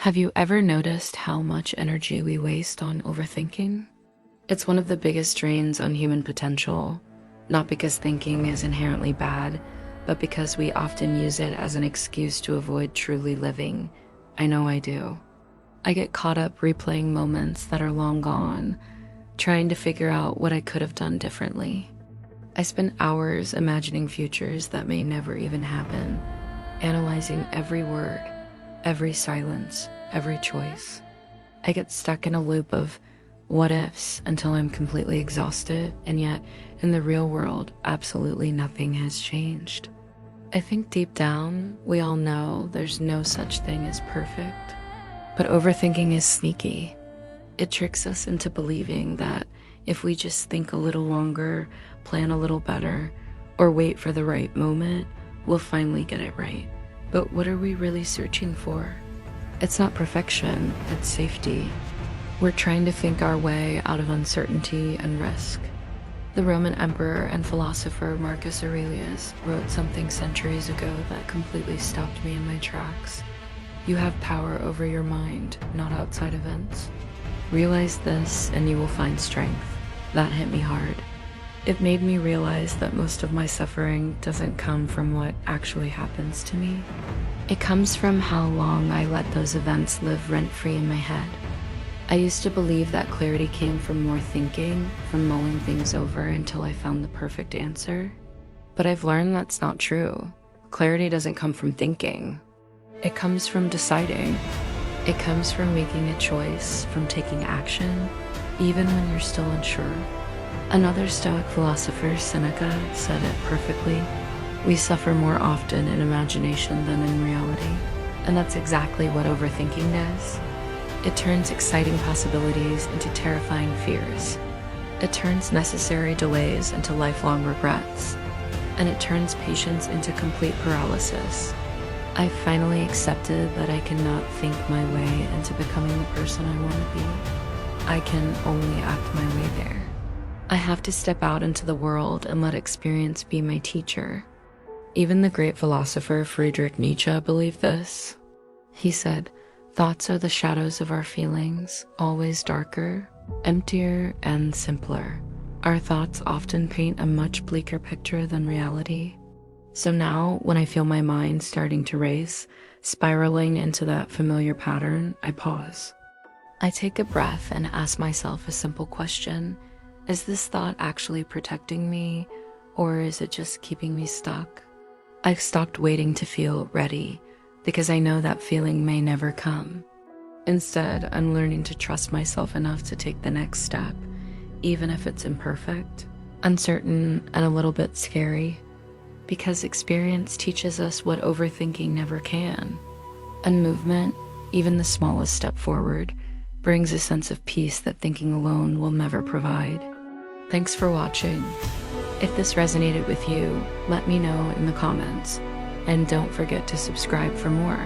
Have you ever noticed how much energy we waste on overthinking? It's one of the biggest drains on human potential, not because thinking is inherently bad, but because we often use it as an excuse to avoid truly living. I know I do. I get caught up replaying moments that are long gone, trying to figure out what I could have done differently. I spend hours imagining futures that may never even happen, analyzing every word, every silence, every choice. I get stuck in a loop of what ifs until I'm completely exhausted, and yet in the real world, absolutely nothing has changed. I think deep down, we all know there's no such thing as perfect, but overthinking is sneaky. It tricks us into believing that if we just think a little longer, plan a little better, or wait for the right moment, we'll finally get it right. But what are we really searching for? It's not perfection, it's safety. We're trying to think our way out of uncertainty and risk. The Roman emperor and philosopher Marcus Aurelius wrote something centuries ago that completely stopped me in my tracks. You have power over your mind, not outside events. Realize this and you will find strength. That hit me hard. It made me realize that most of my suffering doesn't come from what actually happens to me. It comes from how long I let those events live rent-free in my head. I used to believe that clarity came from more thinking, from mulling things over until I found the perfect answer. But I've learned that's not true. Clarity doesn't come from thinking. It comes from deciding. It comes from making a choice, from taking action, even when you're still unsure. Another Stoic philosopher, Seneca, said it perfectly. We suffer more often in imagination than in reality. And that's exactly what overthinking does. It turns exciting possibilities into terrifying fears. It turns necessary delays into lifelong regrets. And it turns patience into complete paralysis. I finally accepted that I cannot think my way into becoming the person I want to be. I can only act my way there. I have to step out into the world and let experience be my teacher. Even the great philosopher Friedrich Nietzsche believed this. He said, "Thoughts are the shadows of our feelings, always darker, emptier, and simpler. Our thoughts often paint a much bleaker picture than reality." So now, when I feel my mind starting to race, spiraling into that familiar pattern, I pause. I take a breath and ask myself a simple question. Is this thought actually protecting me, or is it just keeping me stuck? I've stopped waiting to feel ready, because I know that feeling may never come. Instead, I'm learning to trust myself enough to take the next step, even if it's imperfect, uncertain, and a little bit scary, because experience teaches us what overthinking never can. And movement, even the smallest step forward, brings a sense of peace that thinking alone will never provide. Thanks for watching. If this resonated with you, let me know in the comments, and don't forget to subscribe for more.